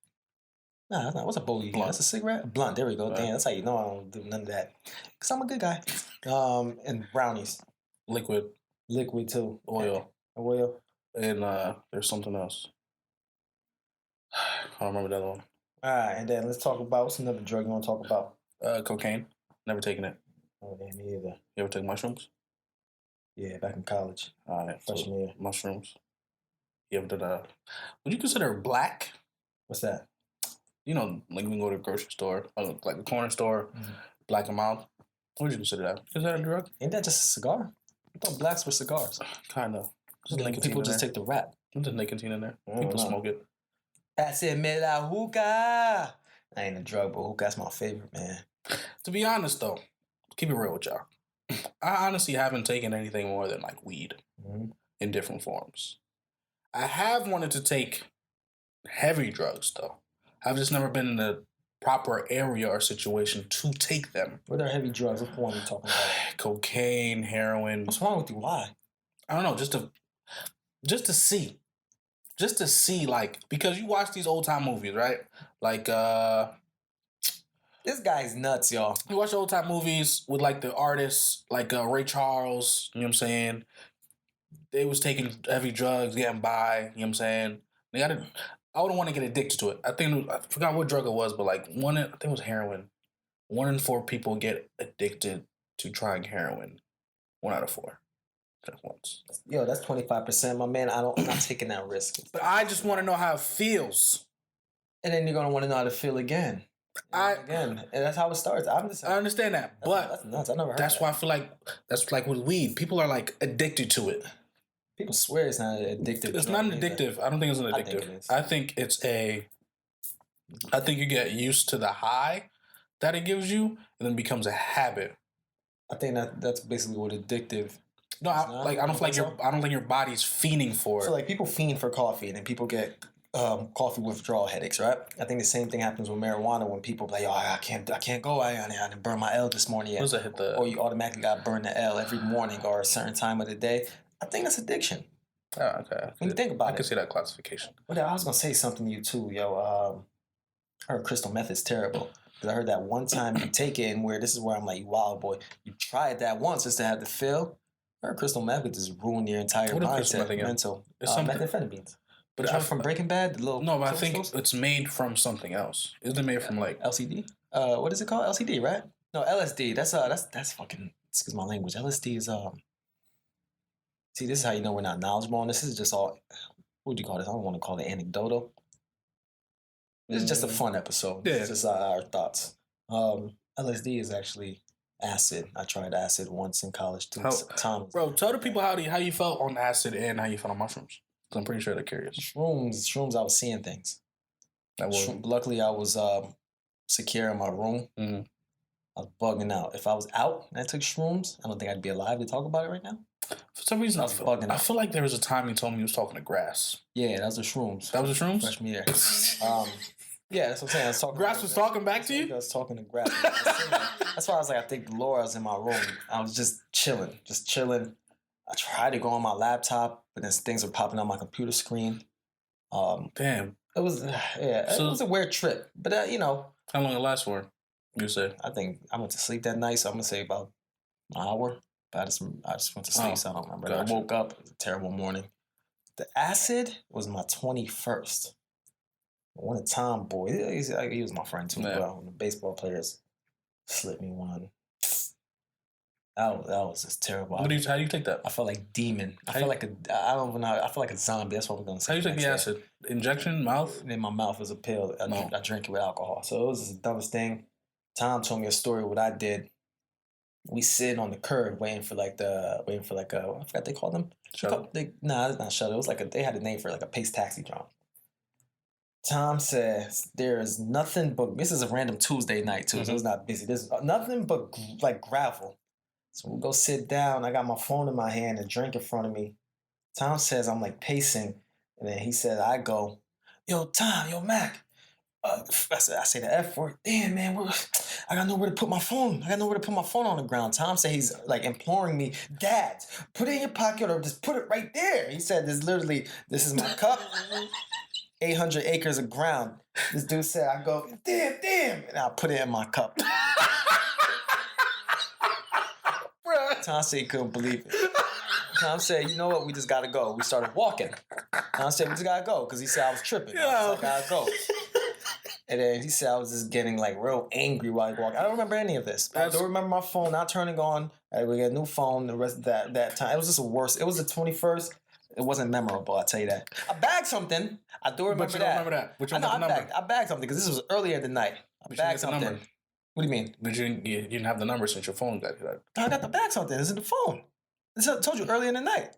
Nah, that's not. What's a bogey? Blunt. That's a cigarette. Blunt. There we go. Damn, that's how you know I don't do none of that. Cause I'm a good guy. And brownies. Liquid too. Oil. And there's something else. I don't remember the other one. All right, and then let's talk about what's another drug you want to talk about? Cocaine. Never taken it. Oh, damn, me either. You ever take mushrooms? Yeah, back in college. All right. Freshman year. Mushrooms. You ever did would you consider black? What's that? You know, like we can go to a grocery store, like a corner store, black and mild. What would you consider that? Is that a drug? Ain't that just a cigar? I thought blacks were cigars. Kind of. People just take the wrap. There's nicotine in there. People smoke it. That's it, me la hookah. I ain't a drug, but hookah's my favorite, man. To be honest, though, keep it real with y'all. I honestly haven't taken anything more than like weed in different forms. I have wanted to take heavy drugs, though. I've just never been in the proper area or situation to take them. What are heavy drugs? What one are you talking about? Cocaine, heroin. What's wrong with you? Why? I don't know. Just to see. Just to see, like, because you watch these old time movies, right? Like, this guy's nuts, y'all. You watch old time movies with like the artists, like Ray Charles, you know what I'm saying? They was taking heavy drugs, getting by, you know what I'm saying? I wouldn't want to get addicted to it. I forgot what drug it was, but like I think it was heroin. 1 in 4 people get addicted to trying heroin. 1 out of 4. Just once. Yo, that's 25%, my man. I'm not taking that risk. But I just want to know how it feels. And then you're gonna want to know how to feel again. And that's how it starts. I understand that, but that's nuts. I never heard. That's why I feel like that's like with weed. People are like addicted to it. People swear it's not addictive. It's not addictive. I don't think it's an addictive. I think it's a. I think you get used to the high that it gives you, and then becomes a habit. I think that's basically what addictive. No, I don't think your body's fiending for it. So like people fiend for coffee, and then people get coffee withdrawal headaches, right? I think the same thing happens with marijuana when people like, oh, I can't go. I didn't burn my L this morning yet. Or you automatically got to burn the L every morning or a certain time of the day. I think that's addiction. Oh, okay. When you think about it. I can see that classification. But I was going to say something to you too, yo. I heard crystal meth is terrible. Because I heard that one time you take it and this is where I'm like, you wild boy. You tried that once just to have the feel. I heard crystal meth could just ruin your entire mindset, mental. It's methamphetamines. But it's from Breaking Bad, the little. No, but I think it's made from something else. Isn't it made from like LCD? What is it called? LCD, right? No, LSD. That's fucking. Excuse my language. LSD is See, this is how you know we're not knowledgeable on this. This is just all. What would you call this? I don't want to call it anecdotal. This is just a fun episode. Yeah. It's just our thoughts. LSD is actually acid. I tried acid once in college too. Bro, tell the people how you felt on acid and how you felt on mushrooms. Because I'm pretty sure they're curious. Shrooms, I was seeing things. Luckily, I was secure in my room. Mm-hmm. I was bugging out. If I was out and I took shrooms, I don't think I'd be alive to talk about it right now. For some reason, I feel like there was a time you told me you was talking to grass. Yeah, that was the shrooms. That was the shrooms? Freshman year. Yeah, that's what I'm saying. Grass was talking back to you? I was talking to grass. That's why I was like, I think Laura was in my room. I was just chilling. I tried to go on my laptop, but then things were popping on my computer screen. Damn. It was, it was a weird trip. But, How long it last for, you say? I think I went to sleep that night, so I'm going to say about an hour. But I just went to sleep, so I don't remember. Gotcha. I woke up. It was a terrible morning. The acid was my 21st. One of Tom boy, he was my friend too. Yeah. When the baseball players slipped me one. That was just terrible. How do you take that? I felt like demon. I felt like I don't know. I feel like a zombie. That's what I'm gonna say. How do you take the acid? Injection, mouth? In my mouth was a pill. I drink it with alcohol. So it was the dumbest thing. Tom told me a story of what I did. We sit on the curb waiting for I forgot they called them. Shuttle? It's not shuttle. It was they had a name for a pace taxi driver. Tom says there is nothing but, this is a random Tuesday night too, so it's not busy. There's nothing but gravel. So we go sit down. I got my phone in my hand, a drink in front of me. Tom says I'm pacing, and then he said I go, yo Tom, yo Mac. I say the F word. Damn man, I got nowhere to put my phone. I got nowhere to put my phone on the ground. Tom said he's imploring me, Dad, put it in your pocket or just put it right there. He said this is my cup. 800 acres of ground. This dude said, I go, damn, and I'll put it in my cup. Tom said he couldn't believe it. Tom said, you know what, we just gotta go. We started walking. Tom said, we just gotta go, because he said I was tripping. I gotta go. And then he said I was just getting real angry while he walked. I don't remember any of this. I don't remember my phone not turning on. We got a new phone the rest of that time. It was just the worst. It was the 21st. It wasn't memorable, I'll tell you that. I bagged something. I do remember that. But you don't remember that. But you don't remember the number. I bagged something because this was earlier in the night. I bagged something. What do you mean? But you didn't have the number since your phone got hit. I got to bag something. It's in the phone. I told you earlier in the night.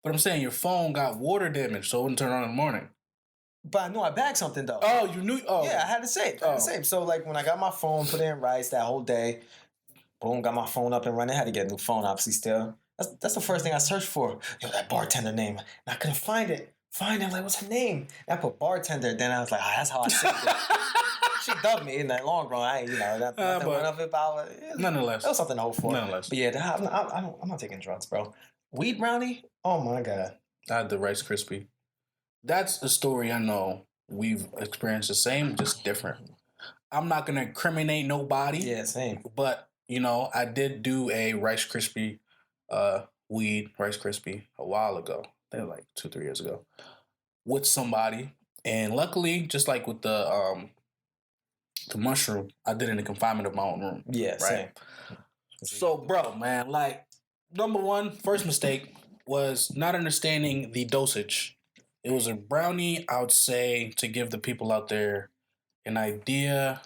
But I'm saying your phone got water damage, so it wouldn't turn on in the morning. But I knew I bagged something, though. Oh, you knew? Oh. Yeah, I had to save. So, when I got my phone, put it in rice that whole day, boom, got my phone up and running. I had to get a new phone, obviously, still. That's the first thing I searched for. Yo, that bartender name. And I couldn't find it. I'm like, what's her name? And I put bartender. Then I was like, that's how I saved it. She dubbed me in that long run. I ain't, nothing went up about it. Nonetheless. It was something to hope for. Nonetheless. But yeah, I'm not taking drugs, bro. Weed brownie? Oh my God. I had the Rice Krispie. That's a story I know we've experienced the same, just different. I'm not going to incriminate nobody. Yeah, same. But, I did do a Rice Krispie weed Rice Krispie a while ago. I think 2-3 years ago with somebody. And luckily, just like with the mushroom, I did it in the confinement of my own room. Yeah, right. same. So, bro, man, like number one, first mistake was not understanding the dosage. It was a brownie, I would say, to give the people out there an idea.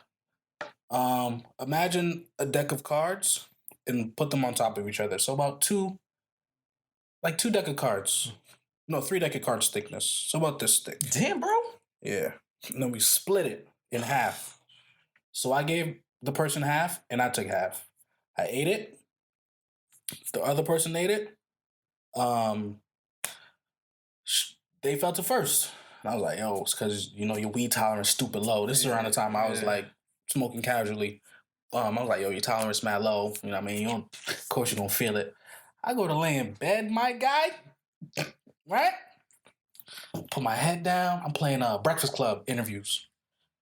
Imagine a deck of cards and put them on top of each other. So about two deck of cards. No, 3 deck of cards thickness. So about this thick. Damn, bro. Yeah. And then we split it in half. So I gave the person half and I took half. I ate it. The other person ate it. They felt it first. And I was like, yo, it's because, your weed tolerance stupid low. This is around the time I was like smoking casually. I was like, yo, your tolerance mad low. You know what I mean? Of course you're going to feel it. I go to lay in bed, my guy. Right? Put my head down. I'm playing Breakfast Club interviews.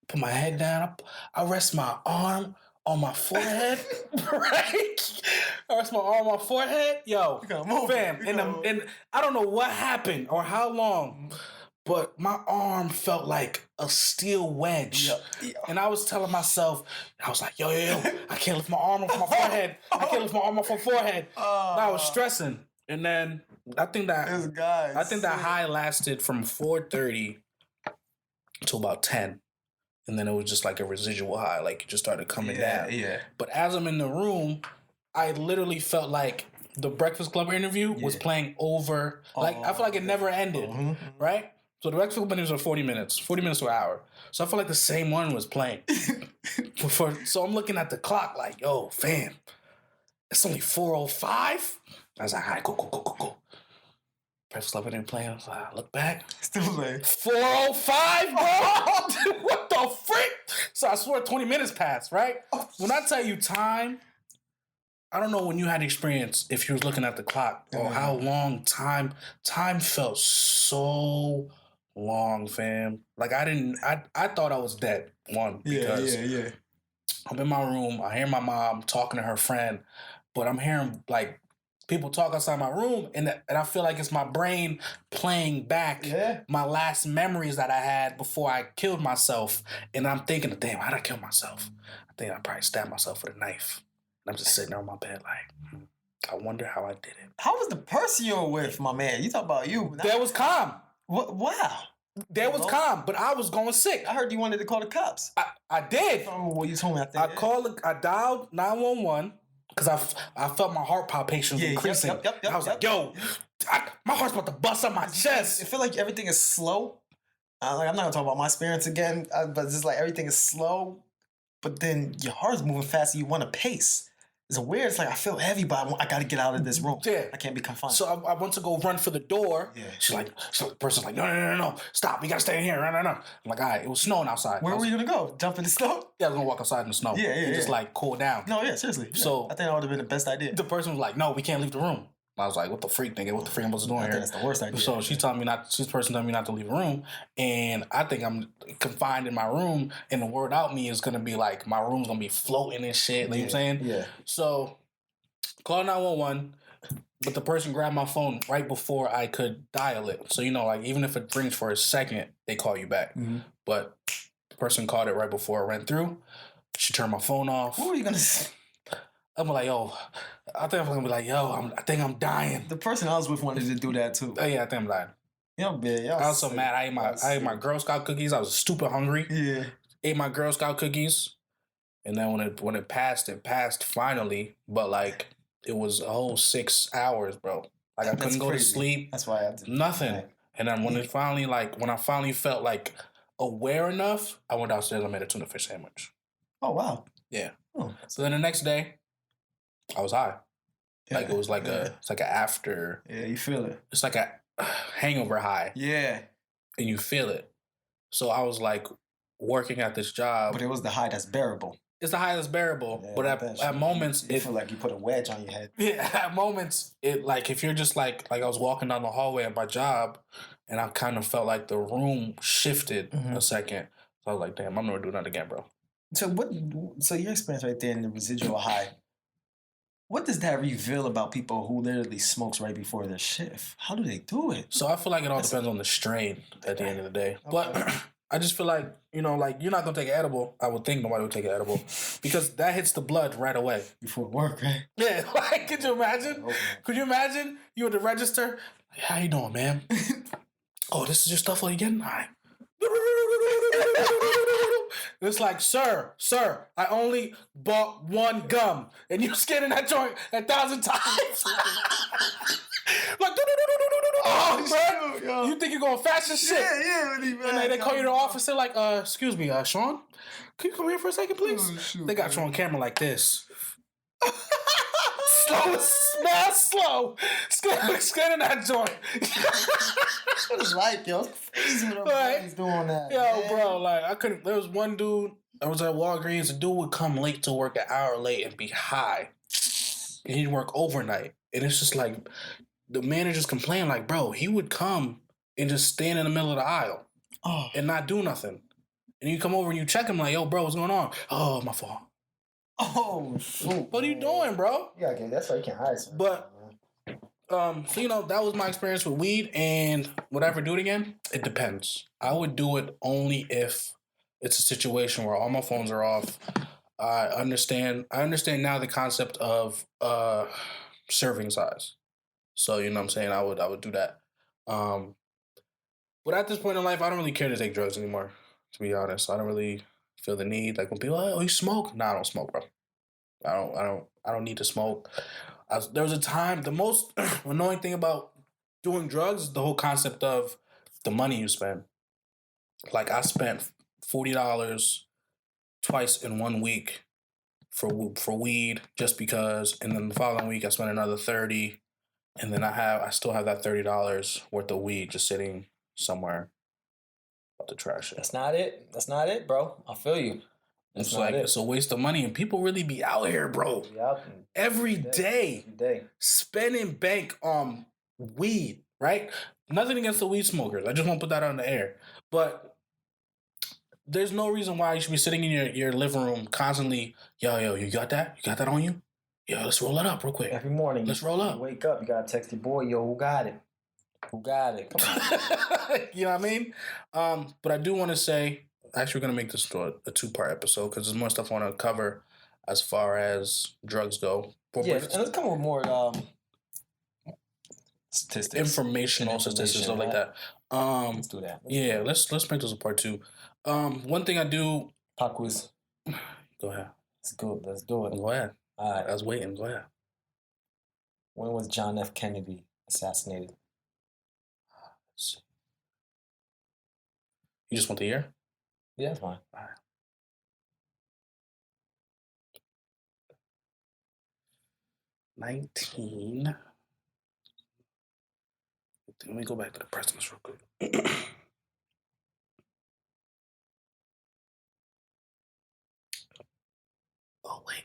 Put my head down. I rest my arm on my forehead. Right? I rest my arm on my forehead. Yo, fam. And I don't know what happened or how long, but my arm felt like a steel wedge. Yep. And I was telling myself, I was like, yo, I can't lift my arm off my forehead. I can't lift my arm off my forehead. And I was stressing. And then I think that high lasted from 4:30 to about 10. And then it was just like a residual high, like it just started coming down. Yeah. But as I'm in the room, I literally felt like the Breakfast Club interview was playing over. Like I feel like it never ended, right? So the Breakfast Club interviews are 40 minutes to an hour. So I feel like the same one was playing. So I'm looking at the clock like, yo, fam, it's only 4:05. I was like, all right, go. Breakfast Club didn't play. I was like, I look back. Still late. 4:05, bro. What the frick? So I swear 20 minutes passed, right? When I tell you time, I don't know when you had experience if you was looking at the clock or how long time felt so long, fam. Like I thought I was dead. Because I'm in my room, I hear my mom talking to her friend, but I'm hearing like people talk outside my room, and I feel like it's my brain playing back my last memories that I had before I killed myself. And I'm thinking, damn, how'd I kill myself? I think I probably stabbed myself with a knife. And I'm just sitting there on my bed like, I wonder how I did it. How was the person you were with, my man? You talk about you. That was calm. What? Wow. That was calm, but I was going sick. I heard you wanted to call the cops. I did. Oh, well, you told me. I dialed 911 because I felt my heart palpitations increasing. I was like, yo, my heart's about to bust out my chest. I feel like everything is slow. Like I'm not gonna talk about my experience again, but it's just like everything is slow, but then your heart's moving fast and you want to pace. It's weird. It's like I feel heavy, but I got to get out of this room. Yeah. I can't be confined. So I went to go run for the door. Yeah. The person's like, no, stop. We got to stay in here. No. I'm like, all right. It was snowing outside. Where were you going to go? Jump in the snow? Yeah, I was going to walk outside in the snow. Yeah. Just like cool down. No, yeah, seriously. Yeah. So I think that would have been the best idea. The person was like, no, we can't leave the room. I was like, what the freak, nigga? What the freak am I supposed to do here? That's the worst idea. So this person told me not to leave the room. And I think I'm confined in my room. And the word out me is going to be like, my room's going to be floating and shit. You know what I'm saying? Yeah. So call 911, but the person grabbed my phone right before I could dial it. So, like, even if it rings for a second, they call you back. Mm-hmm. But the person called it right before it ran through. She turned my phone off. What were you going to say? I'm like, yo, I think I'm going to be like, yo, I think I'm dying. The person I was with wanted to do that, too. Oh, yeah, I think I'm dying. I was so mad. I ate my Girl Scout cookies. I was stupid hungry. Yeah. Ate my Girl Scout cookies. And then when it passed finally. But, like, it was a whole 6 hours, bro. Like, I couldn't go to sleep. That's why I did nothing. Right. And then when I finally felt, like, aware enough, I went downstairs and made a tuna fish sandwich. Oh, wow. Yeah. Oh. So then the next day, I was high. Yeah. Like, it was like it's like an after. Yeah, you feel it. It's like a hangover high. Yeah. And you feel it. So I was, like, working at this job. But it was the high that's bearable. It's the high that's bearable, yeah, but at moments you feel like you put a wedge on your head. Yeah, at moments it like if you're just like I was walking down the hallway at my job, and I kind of felt like the room shifted a second. So I was like, damn, I'm never doing that again, bro. So So your experience right there in the residual high. What does that reveal about people who literally smokes right before their shift? How do they do it? So I feel like it all depends on the strain at the end of the day. But I just feel like, like you're not going to take an edible. I would think nobody would take an edible because that hits the blood right away. Before work, right? Yeah, like, could you imagine? Okay. Could you imagine you at the register? How you doing, ma'am? Oh, this is your stuff all you getting? All right. It's like, sir, I only bought one gum, and you're scanning that joint 1,000 times. Like, oh, bro, you think you're going fast as shit? Yeah, And they call you to the office. They're like, excuse me, Shawn, can you come here for a second, please? Oh, shoot, they got you on camera like this. Slow. Scanning that joint. It's like, yo, it's crazy what he's doing that. Yo, man. bro, like, I couldn't. There was one dude, I was at Walgreens, a dude would come late to work, an hour late, and be high. And he'd work overnight. And it's just like, the managers complain, like, bro, he would come and just stand in the middle of the aisle and not do nothing. And you come over and you check him, like, yo, bro, what's going on? Oh, my fault. Oh, shoot. What are you doing, bro? Yeah, okay, that's why you can't hide something. But, so, that was my experience with weed. And would I ever do it again? It depends. I would do it only if it's a situation where all my phones are off. I understand now the concept of serving size. So, you know what I'm saying? I would do that. But at this point in life, I don't really care to take drugs anymore, to be honest. I don't really feel the need. Like when people are like, oh, you smoke? Nah, I don't smoke, bro. I don't need to smoke. There was a time, the most annoying thing about doing drugs is the whole concept of the money you spend. Like I spent $40 twice in 1 week for weed just because, and then the following week I spent another $30, and then I still have that $30 worth of weed just sitting somewhere about to trash it. That's not it, bro. I feel you. It's like it's a waste of money, and people really be out here, bro. Every day spending bank on weed, right? Nothing against the weed smokers. I just won't put that on the air. But there's no reason why you should be sitting in your living room constantly, yo, you got that? You got that on you? Yo, let's roll it up real quick. Every morning. Let's roll up. You wake up, you gotta text your boy, yo, who got it? Who got it? Come on. You know what I mean? But I do want to say, actually, we're going to make this a 2-part episode because there's more stuff I want to cover as far as drugs go. Yeah, and let's come with more statistics. Informational statistics, stuff like that. Let's do that. Let's make this a part 2. One thing I do... Pop quiz. Go ahead. Let's do it. Go ahead. All right. I was waiting. Go ahead. When was John F. Kennedy assassinated? Let's see. You just want the year? Yeah, that's fine. All right. 19. Let me go back to the presidents real quick. Oh, wait.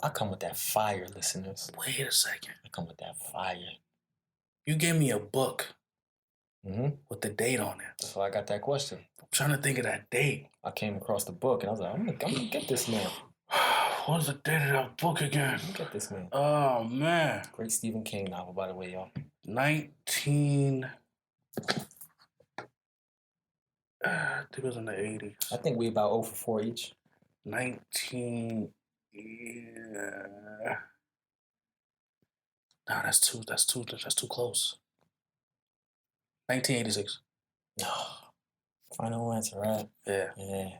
I come with that fire, listeners. Wait a second. I come with that fire. You gave me a book Mm-hmm. with the date on it. That's why I got that question. I'm trying to think of that date. I came across the book and I was like, I'm gonna get this man. What's the date of that book again? I'm gonna get this man. Oh, man. Great Stephen King novel, by the way, y'all. 19... I think it was in the 80s. I think we about 0 for 4 each. 19... Yeah. Nah, that's too close. 1986. No. Final answer, right? Yeah. Yeah.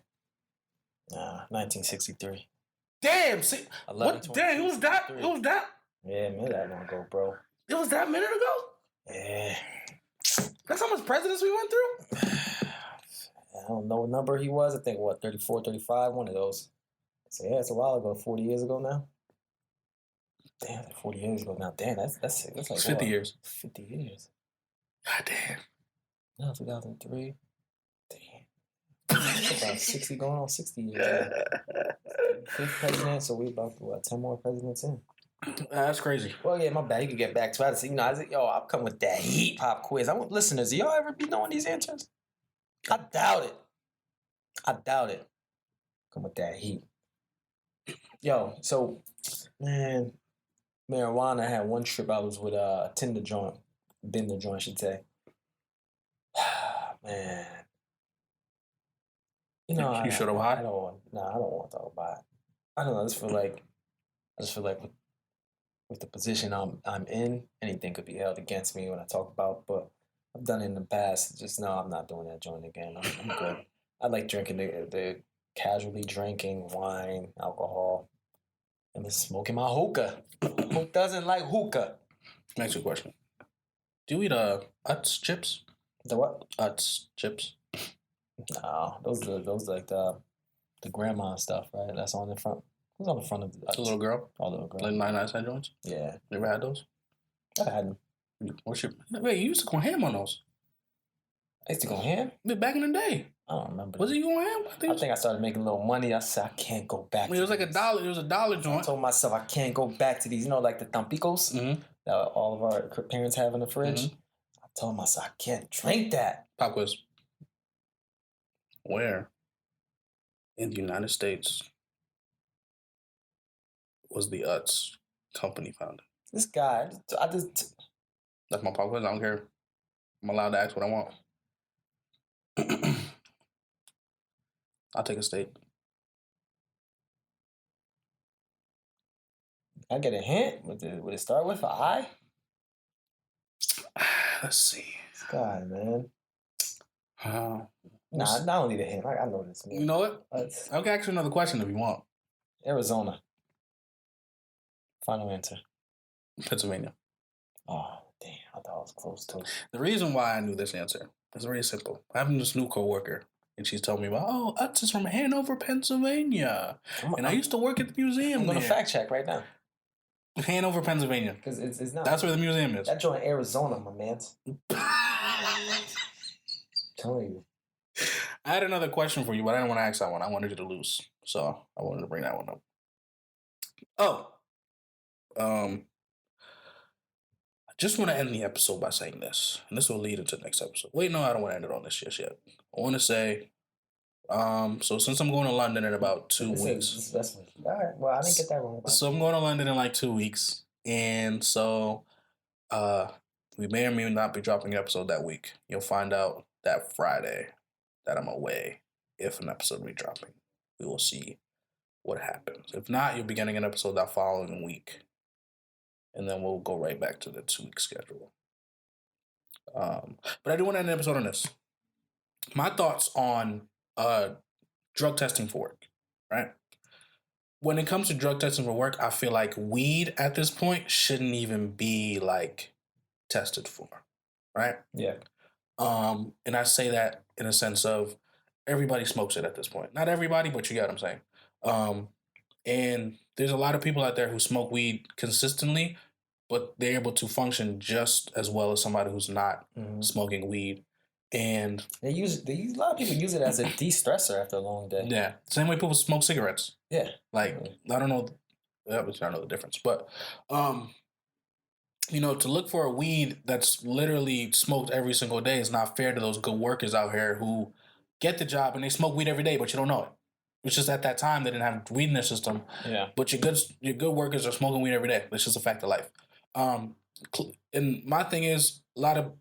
Nah, 1963. Damn, see, 11, what? Damn, it was that? It was that? Yeah, man, that long ago, bro. It was that minute ago? Yeah. That's how much presidents we went through? I don't know what number he was. I think, 34, 35, one of those. So, yeah, it's a while ago, 40 years ago now. Damn, like 40 years ago now. Damn, that's like 50 years. 50 years. God damn. No, 2003. Damn. That's about 60 going on 60 years now. 5th president, so we about, 10 more presidents in. That's crazy. Well, yeah, my bad. You can get back to it. I said, yo, I'll come with that heat pop quiz. I want listeners, do y'all ever be knowing these answers? I doubt it. Come with that heat. Yo, so, man, marijuana. I had one trip. I was with a Bender joint, I should say. Man, You should have I high. don't want. Nah, I don't want to talk about it. I don't know. I just feel like with the position I'm in, anything could be held against me when I talk about. But I've done it in the past. Just no, I'm not doing that joint again. I'm good. I like drinking the casually drinking wine, alcohol, and then smoking my hookah. Who doesn't like hookah? Next question. Do you eat Utz chips? The what? Utz chips. No, those like the grandma stuff, right? That's on the front. Who's on the front of the The little girl? Oh, little girl. Like 99-cent joints? Yeah. You ever had those? I had them. Wait, you used to go ham on those. I used to go ham? Back in the day. I don't remember. Was it you going ham? I think I started making a little money. I said, I can't go back. It was like $1. It was $1 joint. I told myself, I can't go back to these, like the tampicos that all of our parents have in the fridge. I told myself, I can't drink that. Pop quiz. Where in the United States was the Utz company founded? This guy, That's my pop quiz. I don't care. I'm allowed to ask what I want. I'll take a state. I get a hint. Would it start with an I? Let's see. This guy, man. Nah, I don't need a hint. I know this, man. You know what? I'll ask you another question if you want. Arizona. Final answer. Pennsylvania. Oh, damn. I thought I was close to it. The reason why I knew this answer is very simple. I have this new coworker, and she's told me about, Utz is from Hanover, Pennsylvania. I used to work at the museum. I'm going to fact check right now. Hanover, Pennsylvania. Because it's not. That's where the museum is. That joint Arizona, my man. Telling you. I had another question for you, but I didn't want to ask that one. I wanted you to lose. So I wanted to bring that one up. I just want to end the episode by saying this. And this will lead into the next episode. Wait, no, I don't want to end it on this just yet. I want to say, so since I'm going to London in about 2 weeks. All right. Well, I didn't get that wrong. So I'm going to London in like 2 weeks. And so we may or may not be dropping an episode that week. You'll find out that Friday that I'm away if an episode will be dropping. We will see what happens. If not, you'll be getting an episode that following week. And then we'll go right back to the 2-week schedule. But I do want to end the episode on this. My thoughts on drug testing for work, right? When it comes to drug testing for work, I feel like weed at this point shouldn't even be like tested for, right? Yeah. And I say that in a sense of everybody smokes it at this point. Not everybody, but you get what I'm saying. And there's a lot of people out there who smoke weed consistently, but they're able to function just as well as somebody who's not smoking weed. And a lot of people use it as a de-stressor after a long day. Yeah. Same way people smoke cigarettes. Yeah. Like, I don't know. I don't know the difference. But, to look for a weed that's literally smoked every single day is not fair to those good workers out here who get the job and they smoke weed every day, but you don't know it. It's just at that time they didn't have weed in their system. Yeah. But your good workers are smoking weed every day. It's just a fact of life. And my thing is, a lot of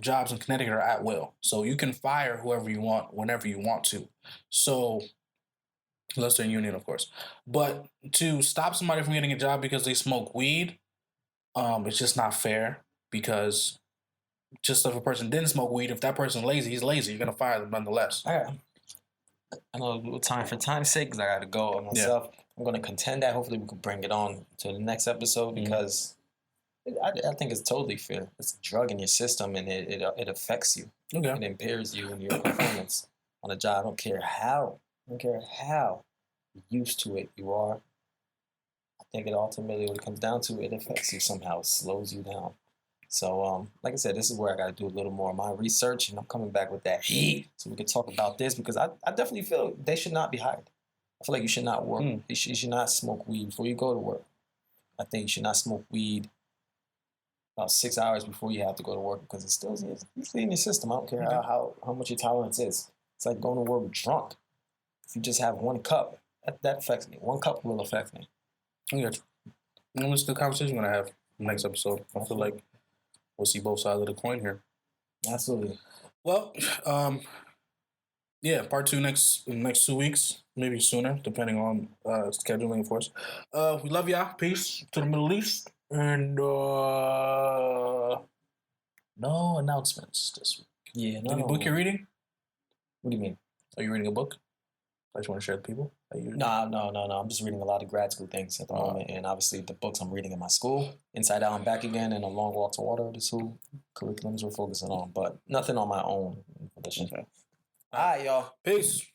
jobs in Connecticut are at will. So you can fire whoever you want whenever you want to. So, unless they're in union, of course. But to stop somebody from getting a job because they smoke weed, it's just not fair. Because just if a person didn't smoke weed, if that person's lazy, he's lazy. You're going to fire them nonetheless. I know a little time for time's sake because I got to go myself. Yeah. I'm going to contend that. Hopefully we can bring it on to the next episode because I think it's totally fair. It's a drug in your system and it affects you. Okay. It impairs you and your performance on a job. I don't care how used to it you are. I think it ultimately, when it comes down to it, it affects you somehow. It slows you down. So, like I said, this is where I got to do a little more of my research, and I'm coming back with that heat so we can talk about this because I definitely feel they should not be hired. I feel like you should not work. You should not smoke weed before you go to work. I think you should not smoke weed about 6 hours before you have to go to work because it's in your system. I don't care how much your tolerance is. It's like going to work drunk. If you just have 1 cup, that affects me. 1 cup will affect me. Okay. It's a good conversation we're gonna have next episode. I feel like we'll see both sides of the coin here. Absolutely. Well, yeah, part 2 in next 2 weeks, maybe sooner, depending on scheduling, of course. We love y'all. Peace to the Middle East, and no announcements this week. Yeah. No. Any book you're reading? What do you mean? Are you reading a book? I just want to share with people. No. I'm just reading a lot of grad school things at the moment, and obviously the books I'm reading in my school, Inside Out and Back Again, and A Long Walk to Water. The two curriculums we're focusing on, but nothing on my own. Okay. All right, y'all. Peace.